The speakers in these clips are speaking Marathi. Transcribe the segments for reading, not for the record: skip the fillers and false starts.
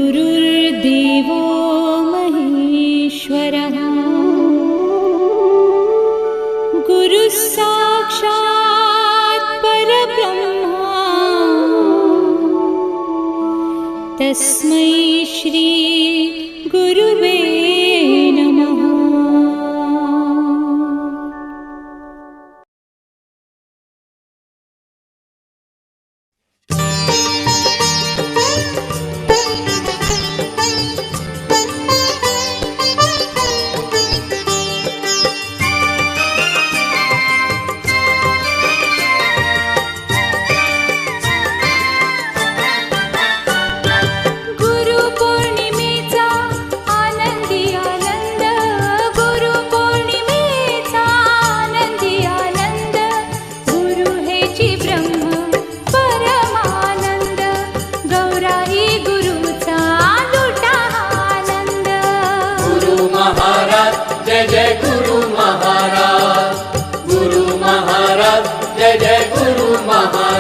गुरुर्देवो महेश्वरः गुरुः साक्षात् परब्रह्मा तस्मै श्री गुरुवे नमः। जय जय गुरु महाराज, गुरु महाराज, जय जय गुरु महाराज।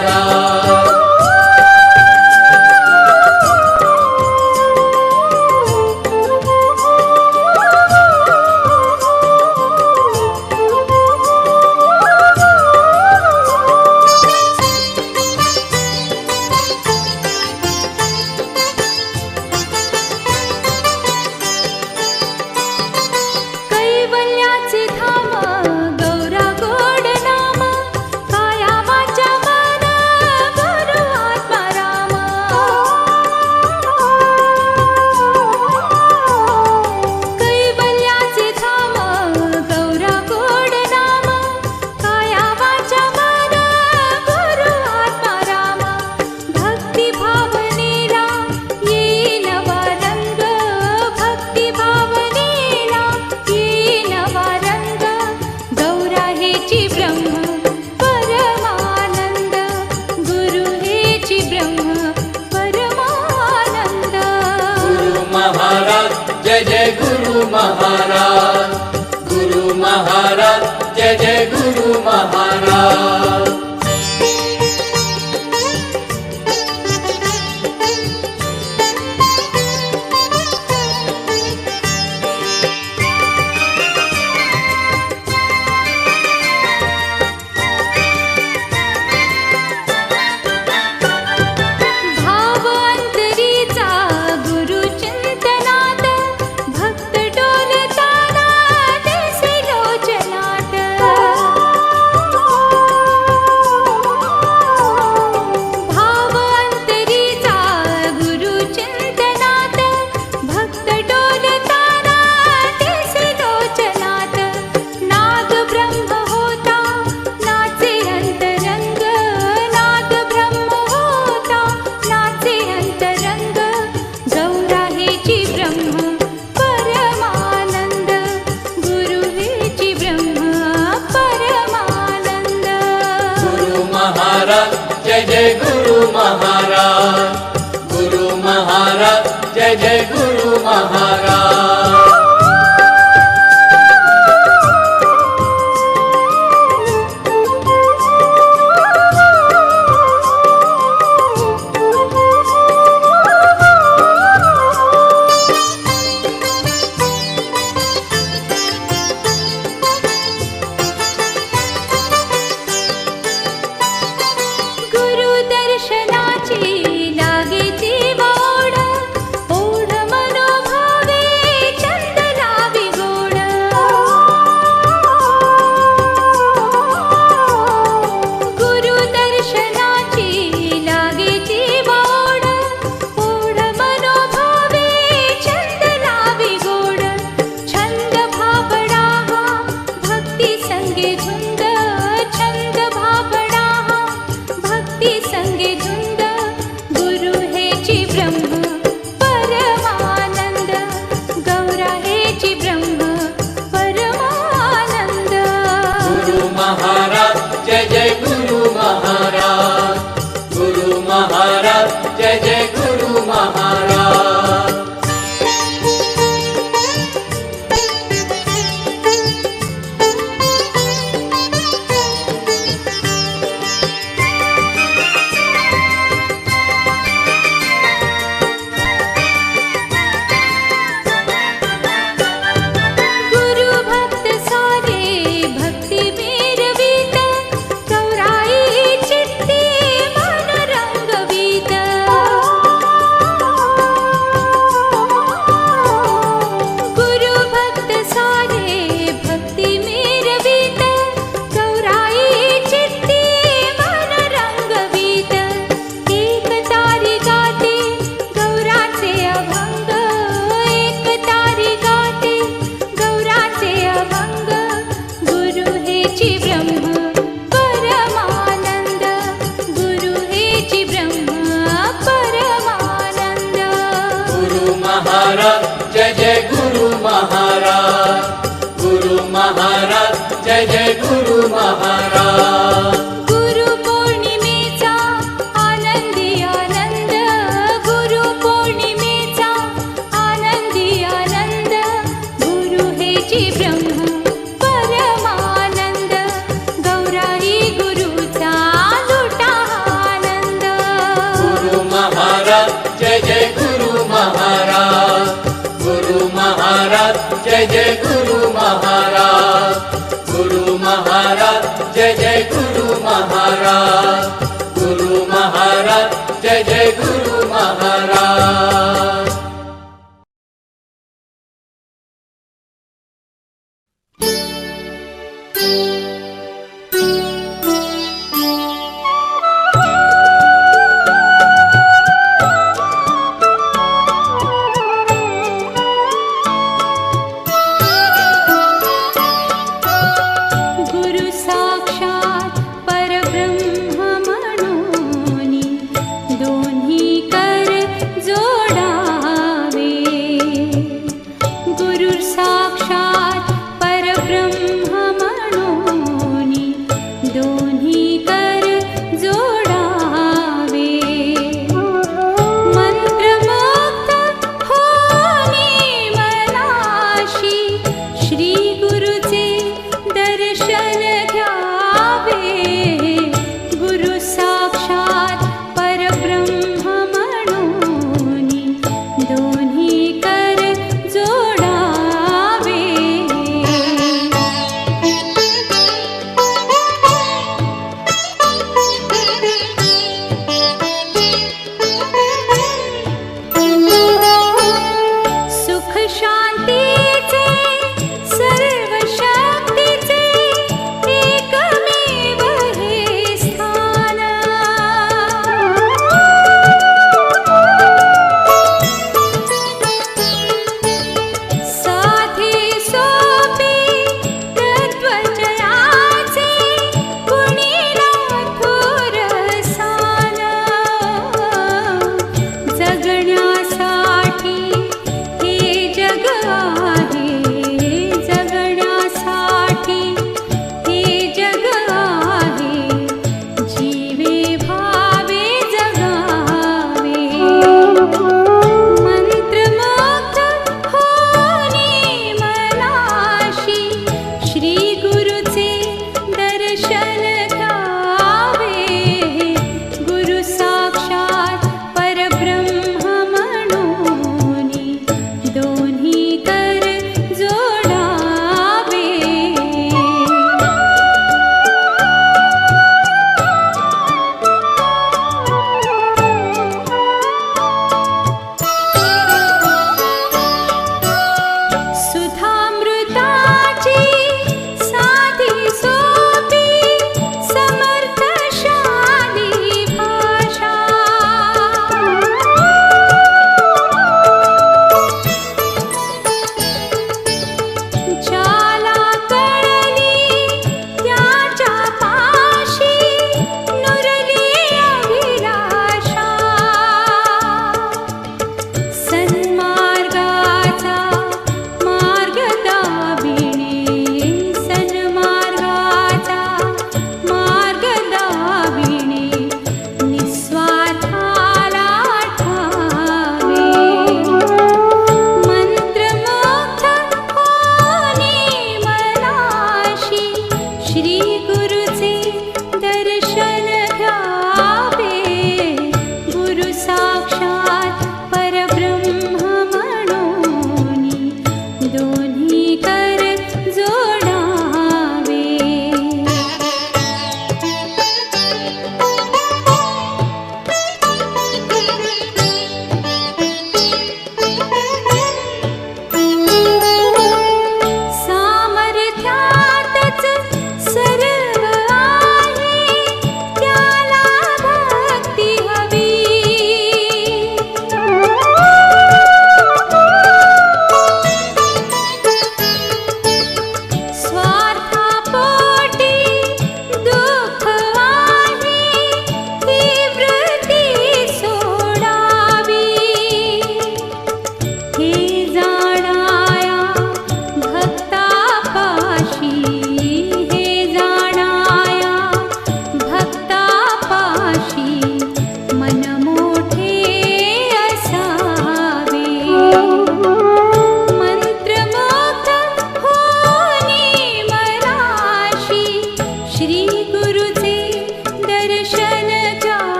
जय जय गुरु महाराज, गुरु महाराज, जय जय गुरु महाराज। जय जय गुरु महाराज, गुरु महाराज, जय जय गुरु महाराज। दर्शनाची लागे ती ओढ, ओढ मनोभावे महाराज जय जय गुरु महाराज, गुरु महाराज जय जय गुरु महाराज. गुरु पौर्णिमेचा आनंदी आनंद, गुरु पौर्णिमेचा आनंदी आनंद, गुरु हेची ब्रह्म परमानंद, गौराई गुरुचा लुटा आनंद. गुरु महाराज जय जय गुरु महाराज, गुरु महाराज जय जय गुरु महाराज, गुरु महाराज जय जय गुरु महाराज, गुरु महाराज जय जय गुरु महाराज. गुरु साक्षात् परब्रह्म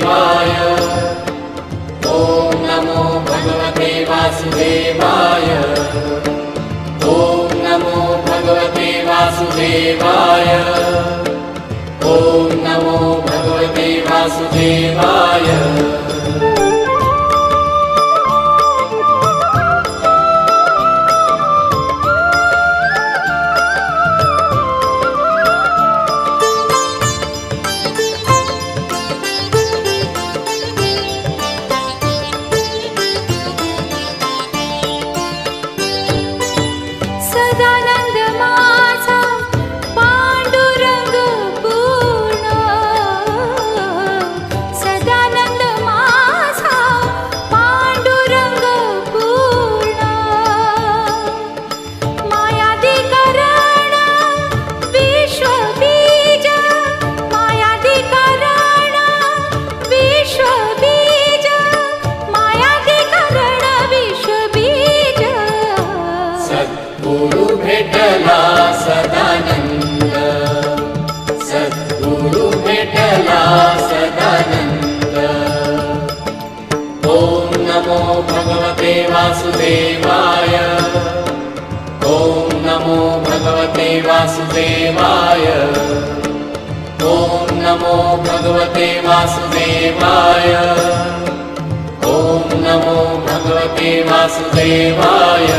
वासुदेवाय ॐ नमो भगवते वासुदेवाय ॐ नमो भगवते वासुदेवाय ॐ नमो भगवते वासुदेवाय सदानंद माझा पांडुरंग पूर्ण सदानंद माझा पांडुरंग पूर्ण मायाधिकरण विश्वबीज मायाधिकरण विश्वबीज मायाधिकरण विश्वबीज सद्गुरु भेटला सदानंद सद्गुरु भेटला सदानंद ॐ नमो भगवते वासुदेवाय ॐ नमो भगवते वासुदेवाय ॐ नमो भगवते वासुदेवाय ॐ नमो भगवते वासुदेवाय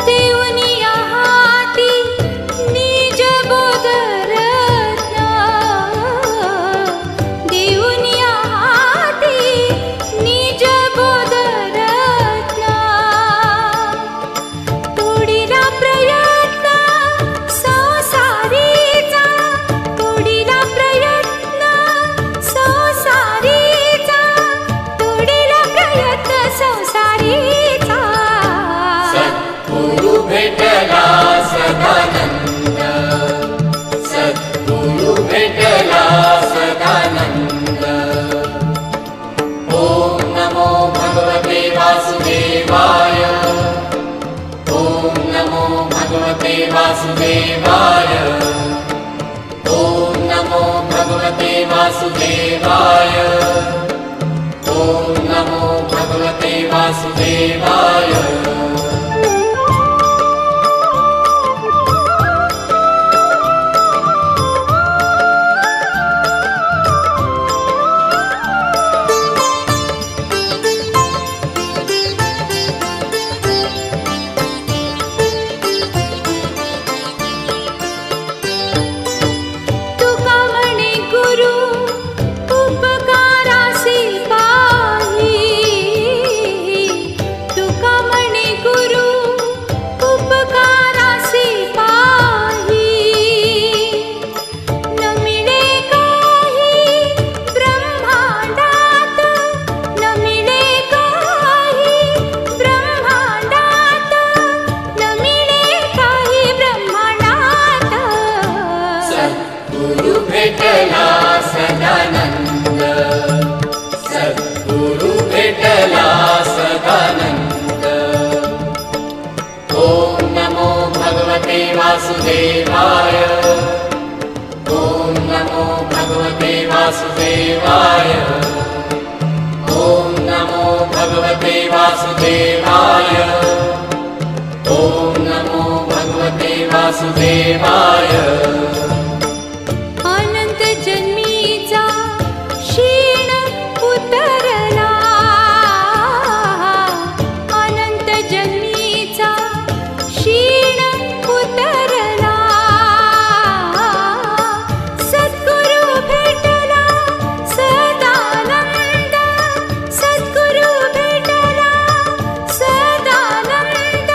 देऊनिया हाती निज बोधरत्न देऊनिया हाती निज बोधरत्न तोडीला प्रयत्न संसारीचा तोडीला प्रयत्न संसारीचा तोडीला प्रयत्न संसारीचा सद्गुरु भेटला सदानंद सद्गुरु भेटला सदानंद ॐ नमो भगवते वासुदेवाय ॐ नमो भगवते वासुदेवाय ॐ नमो भगवते वासुदेवाय ॐ नमो भगवते वासुदेवाय तुका म्हणे गुरु उपकारासी पाही तुका म्हणे गुरु उपकारासी पाही न मिळे काही ब्रह्मांडात न मिळे काही ब्रह्मांडात न मिळे काही ब्रह्मांडात सद्गुरु भेटला सदानंद सद्गुरु भेटला सदानंद ॐ नमो भगवते वासुदेवाय ॐ नमो भगवते वासुदेवाय ॐ नमो भगवते वासुदेवाय ॐ नमो भगवते वासुदेवाय अनंत जन्मीचा क्षीण उतरला अनंत जन्मीचा क्षीण उतरला सद्गुरु भेटला सदानंद सद्गुरु भेटला सदानंद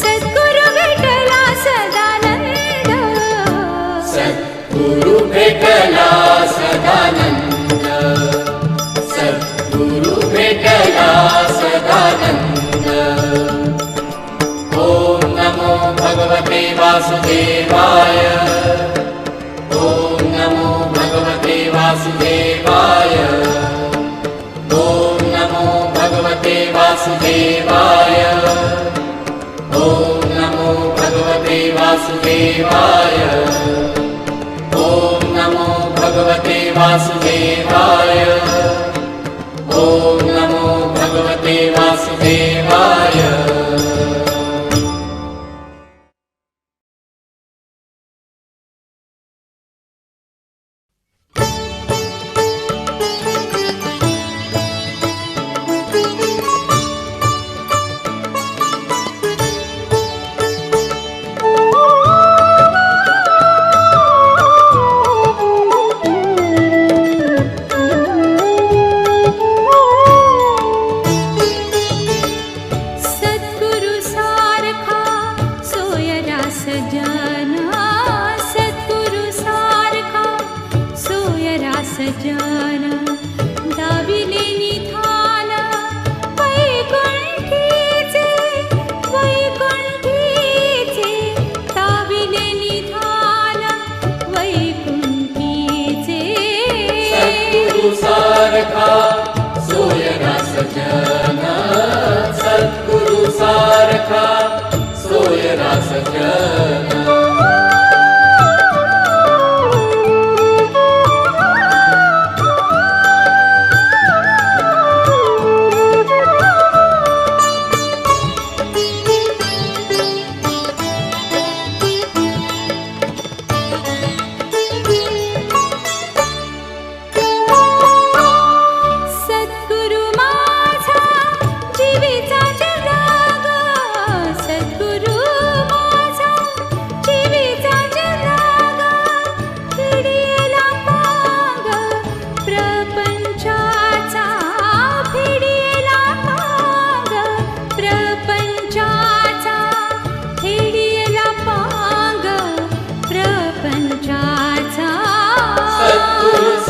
सद्गुरु भेटला सदानंद वासुदेवाय ॐ नमो भगवते वासुदेवाय ॐ नमो भगवते वासुदेवाय ॐ नमो भगवते वासुदेवाय ॐ नमो भगवते वासुदेवाय ॐ नमो भगवते वासुदेवाय सारखा सोयरा सजन सद्गुरु सारखा सोयरा सजन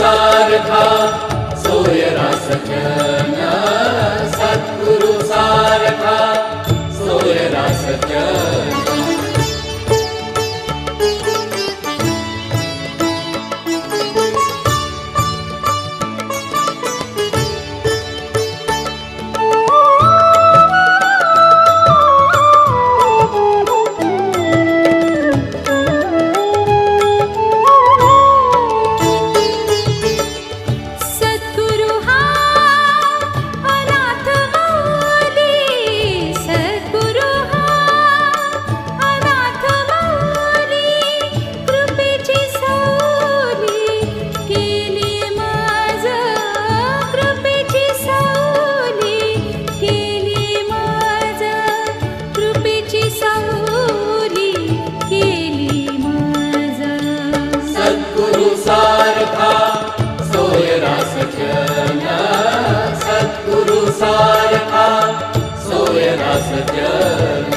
सारखा सोयरा सजन सद्गुरु सारखा सोयरा सजन सारखा सोयरा सजन सद्गुरु सारखा सोयरा सजन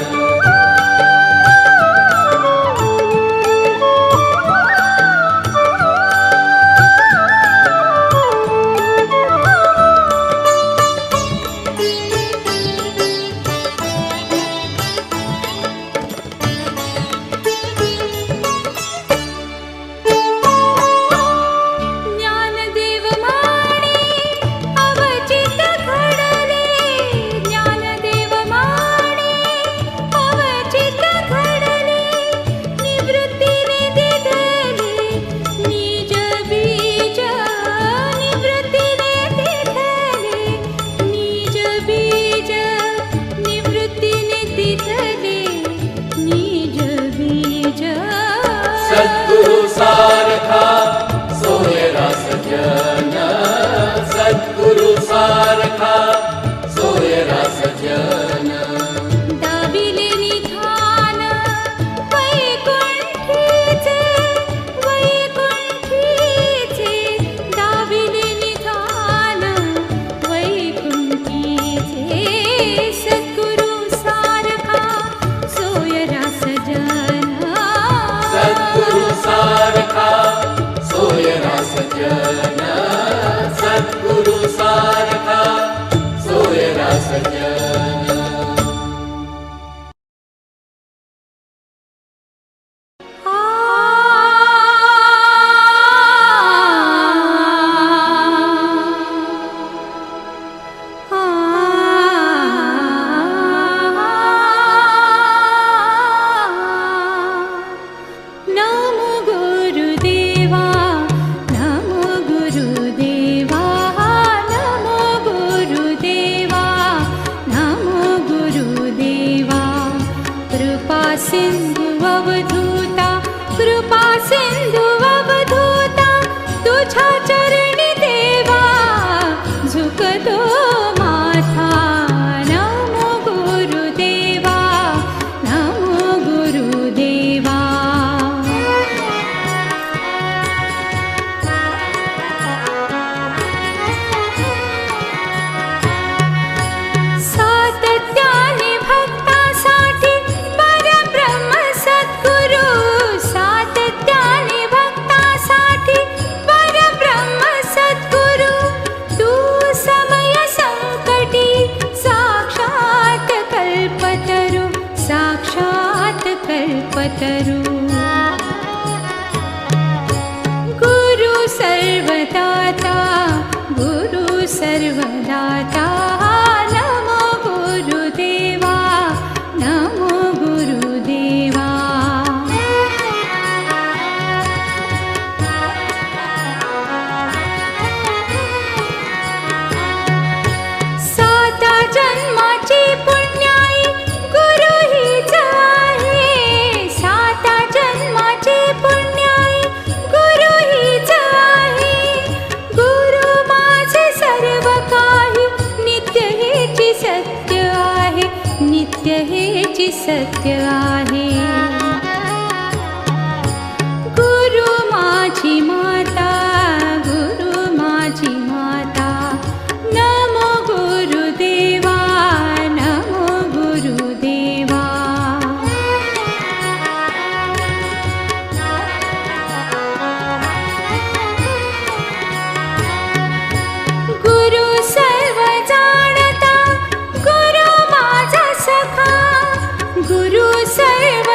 सद्गुरु सारखा सोयरा सजन सद्गुरु सारखा सोयरा सजन दाबिले निधान वैकुंठीचे दाबिले निधान वैकुंठीचे सद्गुरु सारखा सोयरा सजन सद्गुरु सारखा सोयरा सजन सद्गुरु सारखा सोयरा सजन सर्वदाता नमो गुरुदेवा नमो गुरुदेवा साता जन्माची पुण्याई गुरु हीच आहे साता जन्माची पुण्याई गुरु हीच आहे गुरु माझे सर्व काही नित्य हेची सत्य आहे नित्य हेची सत्य आहे गुरु माझी माता नमो गुरुदेवा नमो गुरुदेवा गुरु सर्व जाणता गुरु माझा सखा गुरु सर्व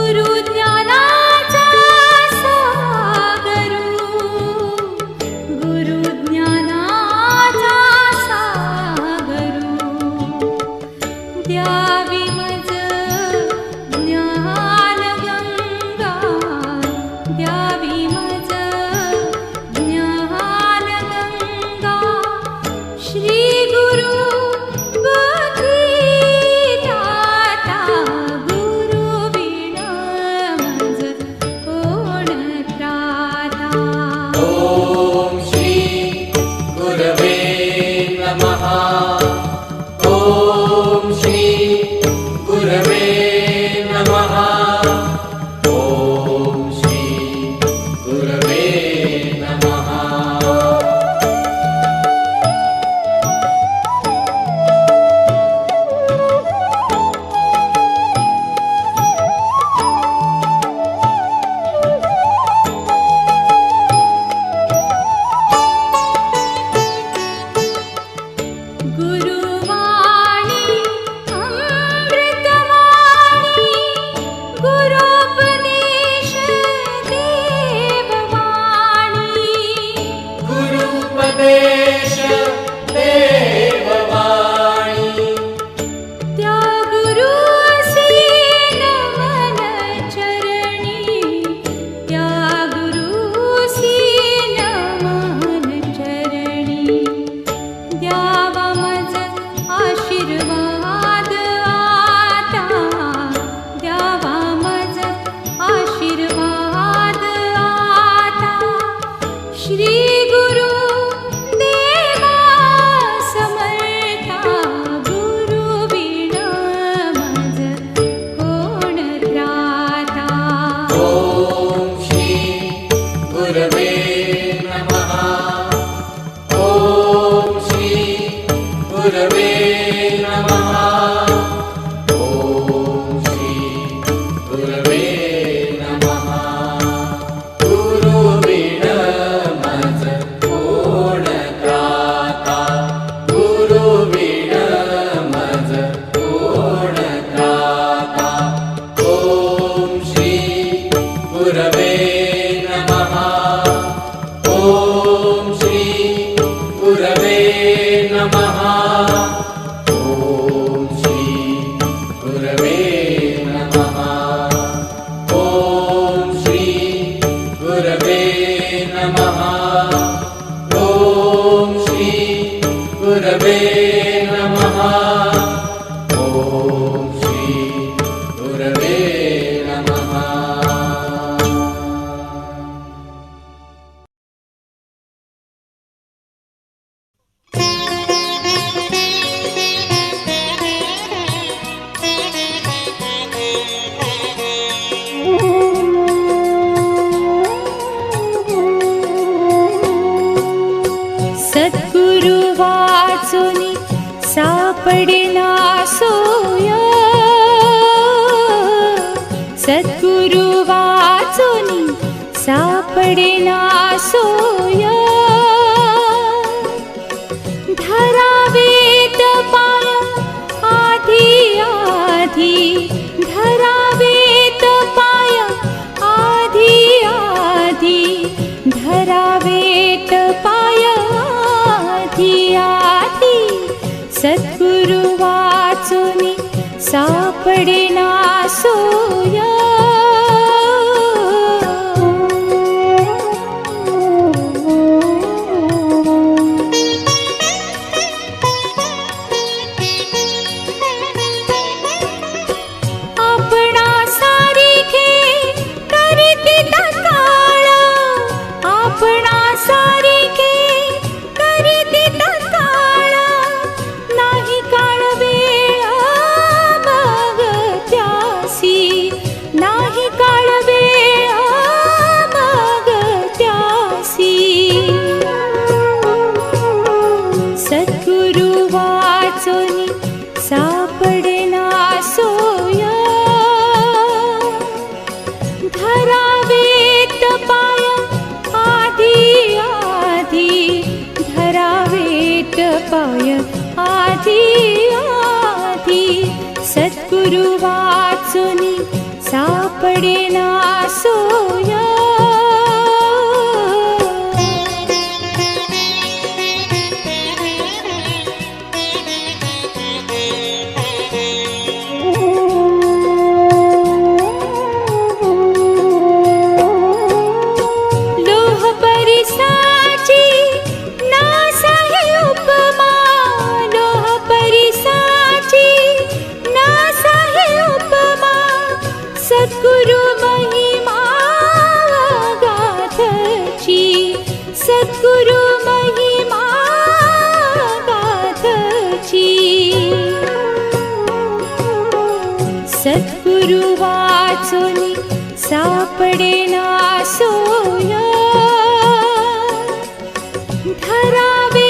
गुरु ज्ञानाचा सागरू, गुरु ज्ञानाचा सागरू, द्यावी मज ज्ञान गंगा, द्यावी मज ज्ञान गंगा, श्री गुरु बघिताता, गुरु विण मज कोण त्राता. ॐ श्री गुरवे नमः. ॐ श्री गुरवे नमः. ॐ श्री गुरवे नमः. गुरुवाणी अमृतवाणी, गुरोपदेश देववाणी, गुरुपदेश देववाणी. त्या गुरुसी नमन चरणी, त्या गुरुसी नमन चरणी, द्यावा मज आशीर्वाद आता, द्यावा मज आशीर्वाद आता, श्री गुरु देवा समर्था, गुरु विण मज कोण त्राता. ॐ श्री गुरवे नमः. ॐ श्री गुरवे नमः. ॐ श्री गुरवे नमः. गुरु विण मज कोण त्राता, गुरु विण मज कोण त्राता. ॐ श्री गुरवे नमः. ॐ श्री गुरवे नमः. ॐ श्री गुरवे नमः. ॐ श्री गुरवे नमः. ॐ श्री गुरवे नमः. ॐ श्री गुरवे नमः. सद्गुरु वाचुनी सापडेना सोय, सद्गुरु वाचुनी सापडेना सोय, धरावेत पाय आधी आधी, धरावेत पाय आधी आधी, धरावेत पाय आधी आधी, सद्गुरु वाचुनी सापडेना सोय. आपणा सारिखे करीती तत्काळ, आपणा सारिखे करीती तत्काळ, नाही काळ वेळ मग त्यासी, नाही काळ वेळ मग त्यासी, सद्गुरु वाचुनी सापडेना सोय, धरावेत पाय आधी आधी, धरावेत पाय आधी आधी, सद्गुरु वाचुनी सापडेना सोया लोह परिसाची नासाही उपमा लोह परिसाची नासाही उपमा सद्गुरु महिमा गाथची सद्गुरु महिमा गाथची सद्गुरु वाचुनी सापडेना सोया धरावे